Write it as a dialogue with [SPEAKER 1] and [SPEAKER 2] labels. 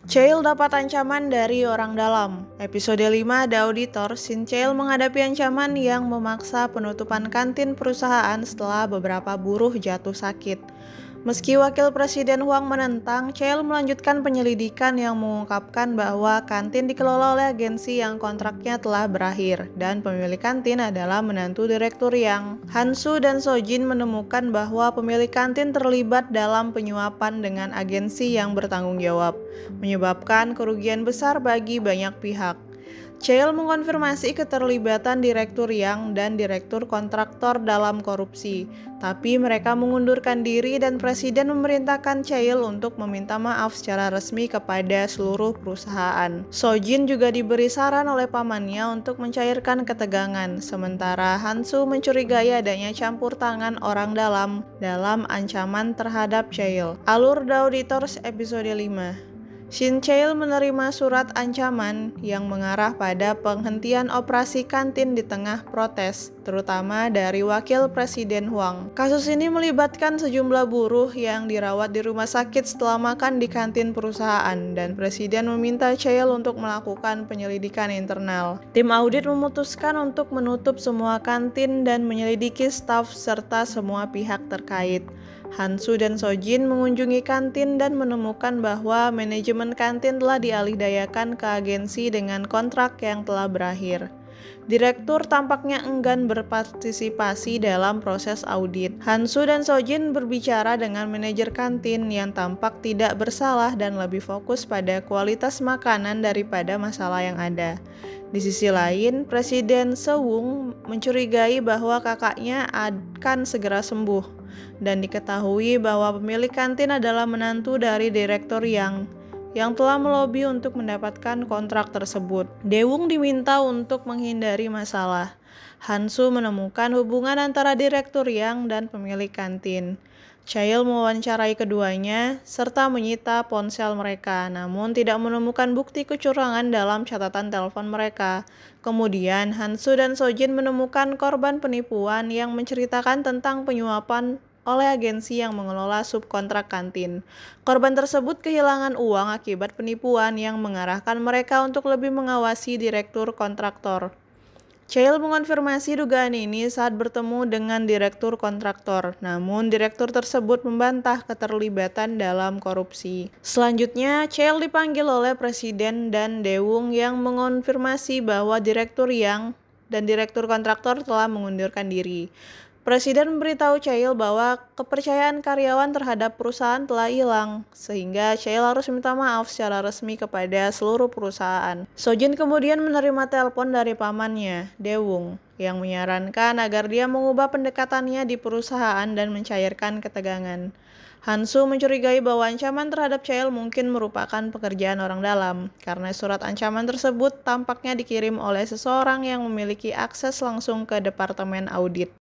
[SPEAKER 1] Chael dapat ancaman dari orang dalam. Episode 5 ada auditor, Shin Chael menghadapi ancaman yang memaksa penutupan kantin perusahaan setelah beberapa buruh jatuh sakit. Meski Wakil Presiden Huang menentang, Chael melanjutkan penyelidikan yang mengungkapkan bahwa kantin dikelola oleh agensi yang kontraknya telah berakhir, dan pemilik kantin adalah menantu Direktur Yang. Han-soo dan Seo-jin menemukan bahwa pemilik kantin terlibat dalam penyuapan dengan agensi yang bertanggung jawab, menyebabkan kerugian besar bagi banyak pihak. Chael mengonfirmasi keterlibatan Direktur Yang dan Direktur Kontraktor dalam korupsi, tapi mereka mengundurkan diri dan Presiden memerintahkan Chael untuk meminta maaf secara resmi kepada seluruh perusahaan. Seo-jin juga diberi saran oleh pamannya untuk mencairkan ketegangan, sementara Han-soo mencurigai adanya campur tangan orang dalam ancaman terhadap Chael. Alur The Auditors episode 5. Shin Chael menerima surat ancaman yang mengarah pada penghentian operasi kantin di tengah protes, terutama dari Wakil Presiden Huang. Kasus ini melibatkan sejumlah buruh yang dirawat di rumah sakit setelah makan di kantin perusahaan, dan Presiden meminta Chael untuk melakukan penyelidikan internal. Tim audit memutuskan untuk menutup semua kantin dan menyelidiki staf serta semua pihak terkait. Han-soo dan Seo-jin mengunjungi kantin dan menemukan bahwa manajemen kantin telah dialihdayakan ke agensi dengan kontrak yang telah berakhir. Direktur tampaknya enggan berpartisipasi dalam proses audit. Han-soo dan Seo-jin berbicara dengan manajer kantin yang tampak tidak bersalah dan lebih fokus pada kualitas makanan daripada masalah yang ada. Di sisi lain, Presiden Seo-woong mencurigai bahwa kakaknya akan segera sembuh, dan diketahui bahwa pemilik kantin adalah menantu dari Direktur Yang telah melobi untuk mendapatkan kontrak tersebut. Dae-woong diminta untuk menghindari masalah. Han-soo menemukan hubungan antara Direktur Yang dan pemilik kantin. Chael mewawancarai keduanya serta menyita ponsel mereka, namun tidak menemukan bukti kecurangan dalam catatan telepon mereka. Kemudian, Han-soo dan Seo-jin menemukan korban penipuan yang menceritakan tentang penyuapan oleh agensi yang mengelola subkontrak kantin. Korban tersebut kehilangan uang akibat penipuan yang mengarahkan mereka untuk lebih mengawasi direktur kontraktor. Chael mengonfirmasi dugaan ini saat bertemu dengan direktur kontraktor, namun direktur tersebut membantah keterlibatan dalam korupsi. Selanjutnya, Chael dipanggil oleh Presiden dan Dae-woong yang mengonfirmasi bahwa Direktur Yang dan direktur kontraktor telah mengundurkan diri. Presiden memberitahu Chael bahwa kepercayaan karyawan terhadap perusahaan telah hilang, sehingga Chael harus minta maaf secara resmi kepada seluruh perusahaan. Seo-jin kemudian menerima telepon dari pamannya, Dae-woong, yang menyarankan agar dia mengubah pendekatannya di perusahaan dan mencairkan ketegangan. Han-soo mencurigai bahwa ancaman terhadap Chael mungkin merupakan pekerjaan orang dalam, karena surat ancaman tersebut tampaknya dikirim oleh seseorang yang memiliki akses langsung ke Departemen Audit.